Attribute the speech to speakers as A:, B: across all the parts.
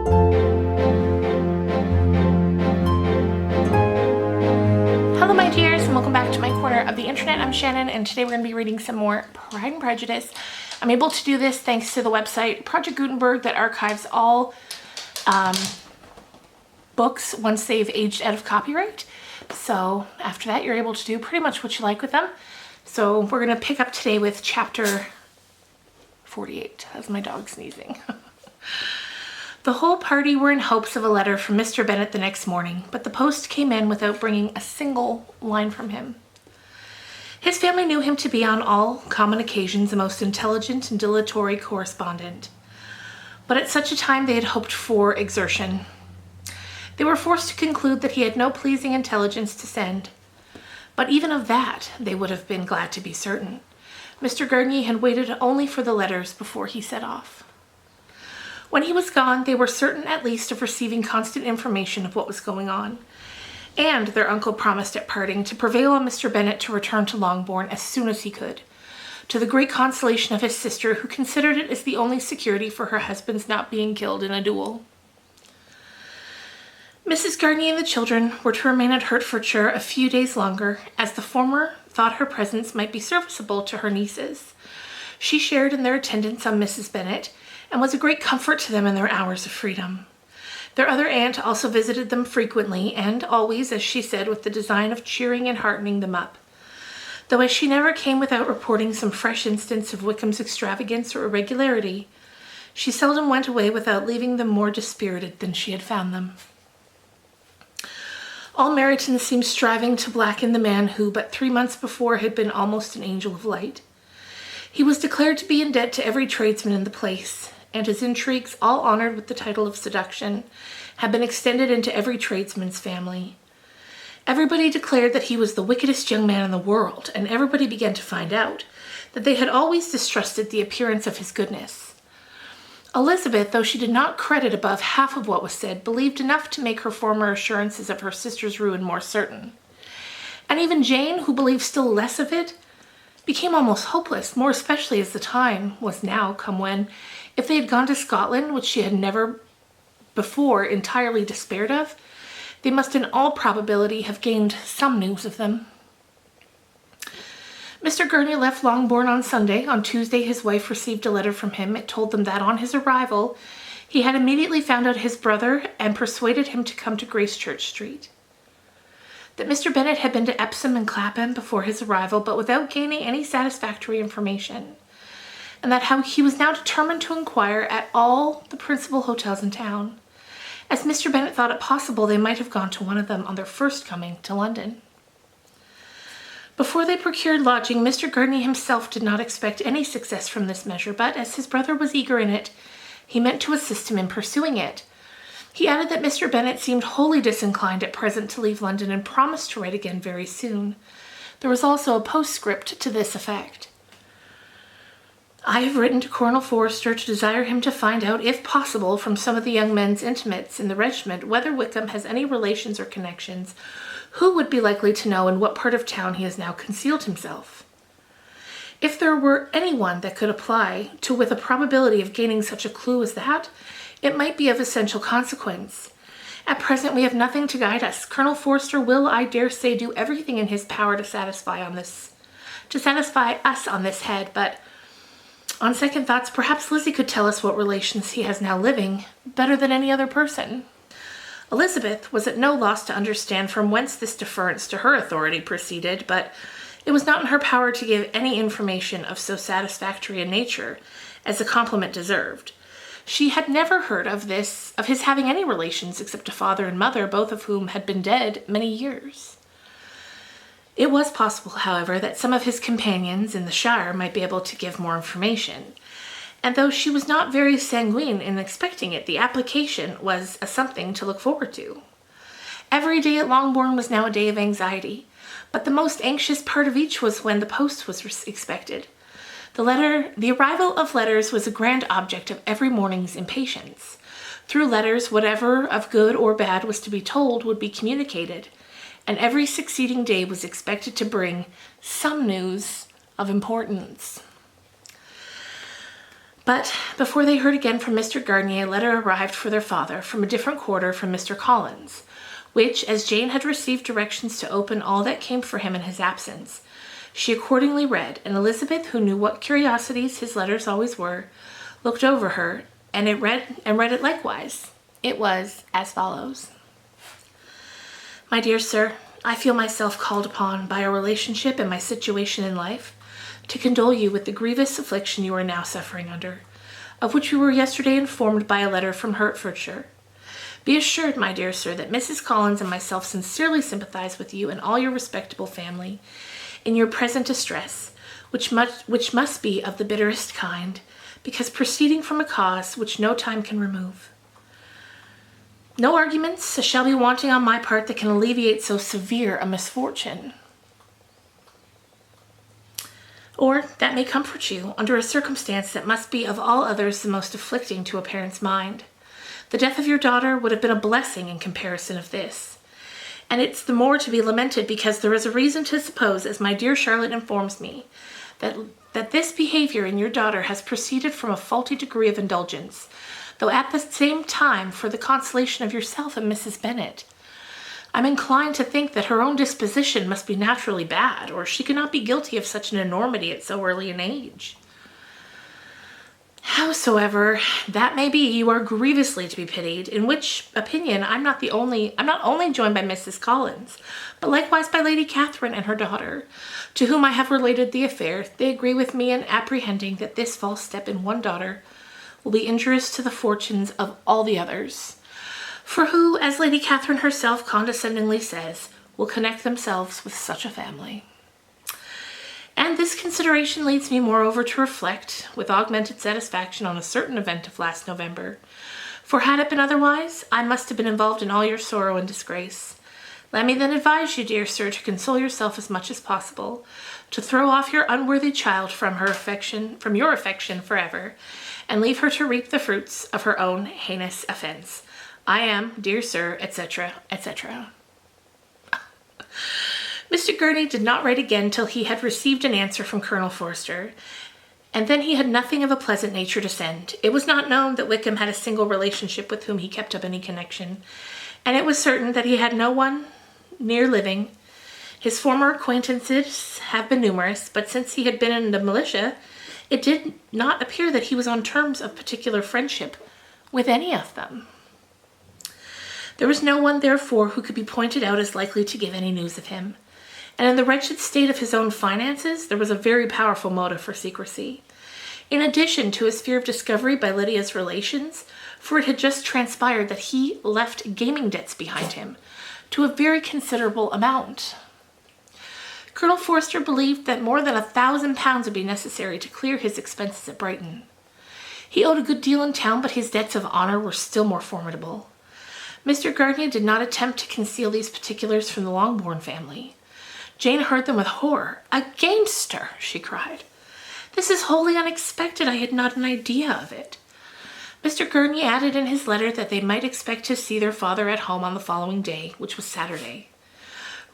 A: Hello my dears, and welcome back to my corner of the internet. I'm Shannon, and today we're going to be reading some more Pride and Prejudice. I'm able to do this thanks to the website Project Gutenberg that archives all books once they've aged out of copyright. So after that, you're able to do pretty much what you like with them. So we're going to pick up today with chapter 48. That's my dog sneezing. The whole party were in hopes of a letter from Mr. Bennet the next morning, but the post came in without bringing a single line from him. His family knew him to be on all common occasions a most intelligent and dilatory correspondent, but at such a time they had hoped for exertion. They were forced to conclude that he had no pleasing intelligence to send, but even of that they would have been glad to be certain. Mr. Garnier had waited only for the letters before he set off. When he was gone, they were certain at least of receiving constant information of what was going on, and their uncle promised at parting to prevail on Mr. Bennet to return to Longbourn as soon as he could, to the great consolation of his sister, who considered it as the only security for her husband's not being killed in a duel. Mrs. Garnier and the children were to remain at Hertfordshire a few days longer, as the former thought her presence might be serviceable to her nieces. She shared in their attendance on Mrs. Bennet, and was a great comfort to them in their hours of freedom. Their other aunt also visited them frequently, and always, as she said, with the design of cheering and heartening them up, though as she never came without reporting some fresh instance of Wickham's extravagance or irregularity, she seldom went away without leaving them more dispirited than she had found them. All Meryton seemed striving to blacken the man who, but 3 months before, had been almost an angel of light. He was declared to be in debt to every tradesman in the place, and his intrigues, all honored with the title of seduction, had been extended into every tradesman's family. Everybody declared that he was the wickedest young man in the world, and everybody began to find out that they had always distrusted the appearance of his goodness. Elizabeth, though she did not credit above half of what was said, believed enough to make her former assurances of her sister's ruin more certain. And even Jane, who believed still less of it, became almost hopeless, more especially as the time was now come when, if they had gone to Scotland, which she had never before entirely despaired of, they must in all probability have gained some news of them. Mr. Garnier left Longbourn on Sunday. On Tuesday his wife received a letter from him. It told them that on his arrival he had immediately found out his brother and persuaded him to come to Gracechurch Street. That Mr. Bennet had been to Epsom and Clapham before his arrival, but without gaining any satisfactory information, and that how he was now determined to inquire at all the principal hotels in town, as Mr. Bennet thought it possible they might have gone to one of them on their first coming to London. Before they procured lodging, Mr. Garnier himself did not expect any success from this measure, but as his brother was eager in it, he meant to assist him in pursuing it. He added that Mr. Bennet seemed wholly disinclined at present to leave London and promised to write again very soon. There was also a postscript to this effect. I have written to Colonel Forster to desire him to find out, if possible, from some of the young men's intimates in the regiment, whether Wickham has any relations or connections, who would be likely to know in what part of town he has now concealed himself. If there were anyone that could apply to with a probability of gaining such a clue as that, it might be of essential consequence. At present we have nothing to guide us. Colonel Forster will, I dare say, do everything in his power to satisfy us on this head, but on second thoughts, perhaps Lizzie could tell us what relations he has now living, better than any other person. Elizabeth was at no loss to understand from whence this deference to her authority proceeded, but it was not in her power to give any information of so satisfactory a nature as the compliment deserved. She had never heard of his having any relations except a father and mother, both of whom had been dead many years. It was possible, however, that some of his companions in the Shire might be able to give more information, and though she was not very sanguine in expecting it, the application was a something to look forward to. Every day at Longbourn was now a day of anxiety, but the most anxious part of each was when the post was expected. The arrival of letters was a grand object of every morning's impatience. Through letters, whatever of good or bad was to be told would be communicated, and every succeeding day was expected to bring some news of importance. But before they heard again from Mr. Gardiner, a letter arrived for their father from a different quarter from Mr. Collins, which, as Jane had received directions to open all that came for him in his absence, she accordingly read, and Elizabeth, who knew what curiosities his letters always were, looked over her and read it likewise. It was as follows. My dear sir, I feel myself called upon by our relationship and my situation in life to condole you with the grievous affliction you are now suffering under, of which you were yesterday informed by a letter from Hertfordshire. Be assured, my dear sir, that Mrs. Collins and myself sincerely sympathize with you and all your respectable family in your present distress, which must be of the bitterest kind, because proceeding from a cause which no time can remove. No arguments shall be wanting on my part that can alleviate so severe a misfortune, or that may comfort you under a circumstance that must be of all others the most afflicting to a parent's mind. The death of your daughter would have been a blessing in comparison of this, and it's the more to be lamented because there is a reason to suppose, as my dear Charlotte informs me, that this behavior in your daughter has proceeded from a faulty degree of indulgence, though at the same time for the consolation of yourself and Mrs. Bennet. I'm inclined to think that her own disposition must be naturally bad, or she cannot be guilty of such an enormity at so early an age. Howsoever that may be, you are grievously to be pitied, in which opinion I'm not only joined by Mrs. Collins, but likewise by Lady Catherine and her daughter, to whom I have related the affair. They agree with me in apprehending that this false step in one daughter will be injurious to the fortunes of all the others. For who, as Lady Catherine herself condescendingly says, will connect themselves with such a family? And this consideration leads me moreover to reflect, with augmented satisfaction, on a certain event of last November. For had it been otherwise, I must have been involved in all your sorrow and disgrace. Let me then advise you, dear sir, to console yourself as much as possible, to throw off your unworthy child from your affection forever, and leave her to reap the fruits of her own heinous offense. I am, dear sir, etc., etc. Mr. Gurney did not write again till he had received an answer from Colonel Forster, and then he had nothing of a pleasant nature to send. It was not known that Wickham had a single relationship with whom he kept up any connection, and it was certain that he had no one near living. His former acquaintances have been numerous, but since he had been in the militia, it did not appear that he was on terms of particular friendship with any of them. There was no one, therefore, who could be pointed out as likely to give any news of him. And in the wretched state of his own finances, there was a very powerful motive for secrecy. In addition to his fear of discovery by Lydia's relations, for it had just transpired that he left gaming debts behind him, to a very considerable amount. Colonel Forster believed that more than £1,000 would be necessary to clear his expenses at Brighton. He owed a good deal in town, but his debts of honor were still more formidable. Mr. Gardiner did not attempt to conceal these particulars from the Longbourn family. Jane heard them with horror. "A gamester!" she cried. "This is wholly unexpected. I had not an idea of it." Mr. Gurney added in his letter that they might expect to see their father at home on the following day, which was Saturday.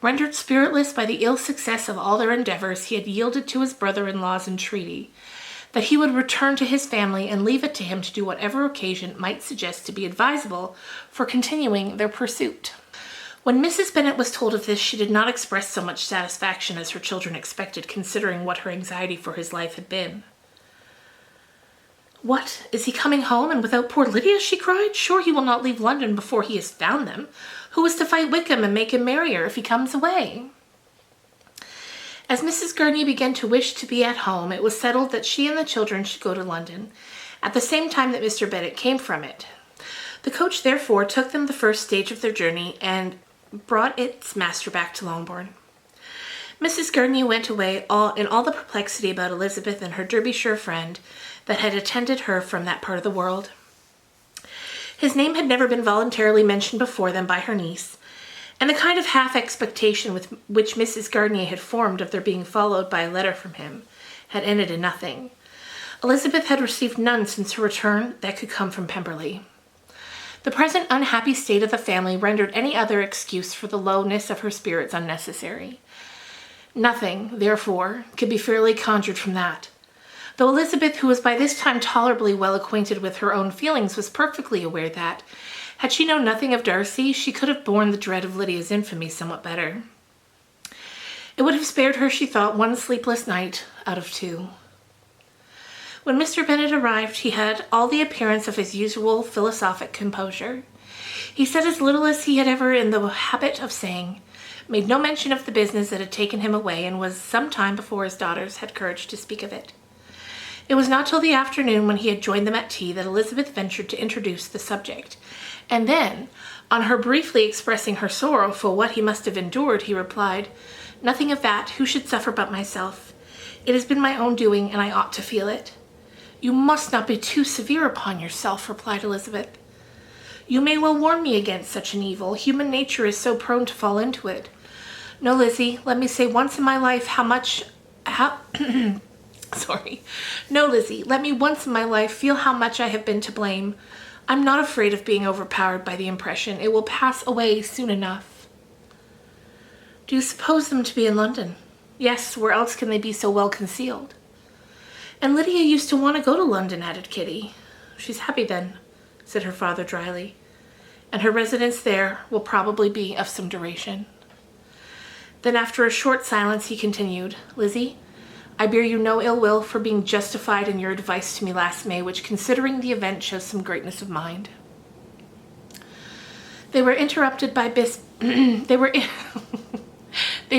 A: Rendered spiritless by the ill success of all their endeavors, he had yielded to his brother-in-law's entreaty that he would return to his family and leave it to him to do whatever occasion might suggest to be advisable for continuing their pursuit. When Mrs. Bennet was told of this, she did not express so much satisfaction as her children expected, considering what her anxiety for his life had been. "What, is he coming home, and without poor Lydia?" she cried. "Sure he will not leave London before he has found them. Who is to fight Wickham and make him merrier if he comes away?" As Mrs. Gurney began to wish to be at home, it was settled that she and the children should go to London, at the same time that Mr. Bennet came from it. The coach, therefore, took them the first stage of their journey, and brought its master back to Longbourn. Mrs. Gurney went away in all the perplexity about Elizabeth and her Derbyshire friend that had attended her from that part of the world. His name had never been voluntarily mentioned before them by her niece, and the kind of half-expectation with which Mrs. Gardiner had formed of their being followed by a letter from him had ended in nothing. Elizabeth had received none since her return that could come from Pemberley. The present unhappy state of the family rendered any other excuse for the lowness of her spirits unnecessary. Nothing, therefore, could be fairly conjured from that. Though Elizabeth, who was by this time tolerably well acquainted with her own feelings, was perfectly aware that, had she known nothing of Darcy, she could have borne the dread of Lydia's infamy somewhat better. It would have spared her, she thought, one sleepless night out of 2. When Mr. Bennet arrived, he had all the appearance of his usual philosophic composure. He said as little as he had ever in the habit of saying, made no mention of the business that had taken him away, and was some time before his daughters had courage to speak of it. It was not till the afternoon, when he had joined them at tea, that Elizabeth ventured to introduce the subject, and then, on her briefly expressing her sorrow for what he must have endured, he replied, "Nothing of that. Who should suffer but myself? It has been my own doing, and I ought to feel it." "You must not be too severe upon yourself," replied Elizabeth. "You may well warn me against such an evil. Human nature is so prone to fall into it. No, Lizzie, let me say once in my life No, Lizzie, let me once in my life feel how much I have been to blame. I'm not afraid of being overpowered by the impression. It will pass away soon enough." "Do you suppose them to be in London?" "Yes, where else can they be so well concealed?" "And Lydia used to want to go to London," added Kitty. "She's happy then," said her father dryly, "and her residence there will probably be of some duration." Then after a short silence he continued, "Lizzie, I bear you no ill will for being justified in your advice to me last May, which, considering the event, shows some greatness of mind." They were interrupted by they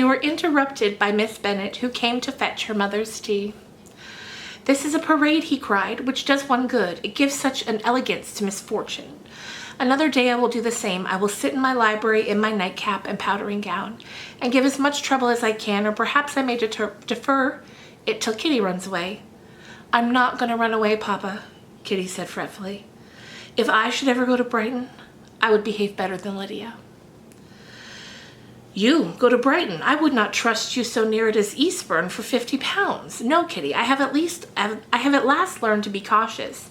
A: were interrupted by Miss Bennet, who came to fetch her mother's tea. "This is a parade," he cried, "which does one good. It gives such an elegance to misfortune. Another day I will do the same. I will sit in my library in my nightcap and powdering gown, and give as much trouble as I can, or perhaps I may defer it till Kitty runs away." "I'm not going to run away, Papa," Kitty said fretfully. "If I should ever go to Brighton, I would behave better than Lydia." "You go to Brighton? I would not trust you so near it as Eastbourne for £50. No, Kitty, I have at last learned to be cautious,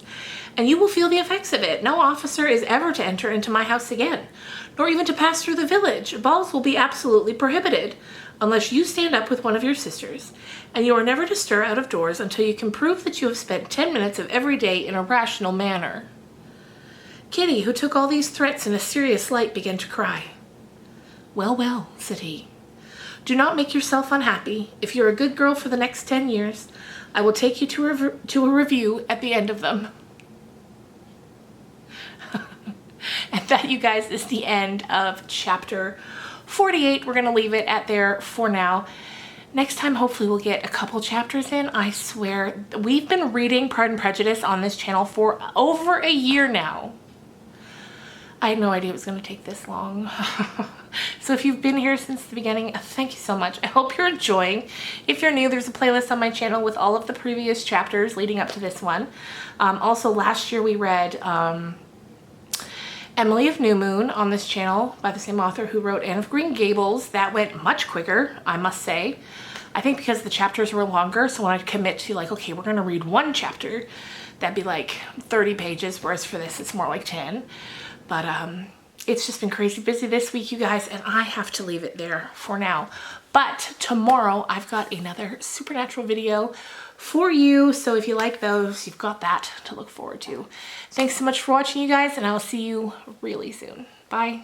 A: and you will feel the effects of it. No officer is ever to enter into my house again, nor even to pass through the village. Balls will be absolutely prohibited, unless you stand up with one of your sisters, and you are never to stir out of doors until you can prove that you have spent 10 minutes of every day in a rational manner." Kitty, who took all these threats in a serious light, began to cry. "Well, well," said he, "do not make yourself unhappy. If you're a good girl for the next 10 years, I will take you to a review at the end of them." And that, you guys, is the end of chapter 48. We're going to leave it at there for now. Next time, hopefully, we'll get a couple chapters in. I swear, we've been reading Pride and Prejudice on this channel for over a year now. I had no idea it was going to take this long. So if you've been here since the beginning, thank you so much. I hope you're enjoying. If you're new, there's a playlist on my channel with all of the previous chapters leading up to this one. Also, last year we read Emily of New Moon on this channel by the same author who wrote Anne of Green Gables. That went much quicker, I must say. I think because the chapters were longer, so when I'd commit to like, okay, we're gonna read one chapter, that'd be like 30 pages, whereas for this it's more like 10. But it's just been crazy busy this week, you guys, and I have to leave it there for now. But tomorrow I've got another supernatural video for you, so if you like those, you've got that to look forward to. Thanks so much for watching, you guys, and I'll see you really soon. Bye.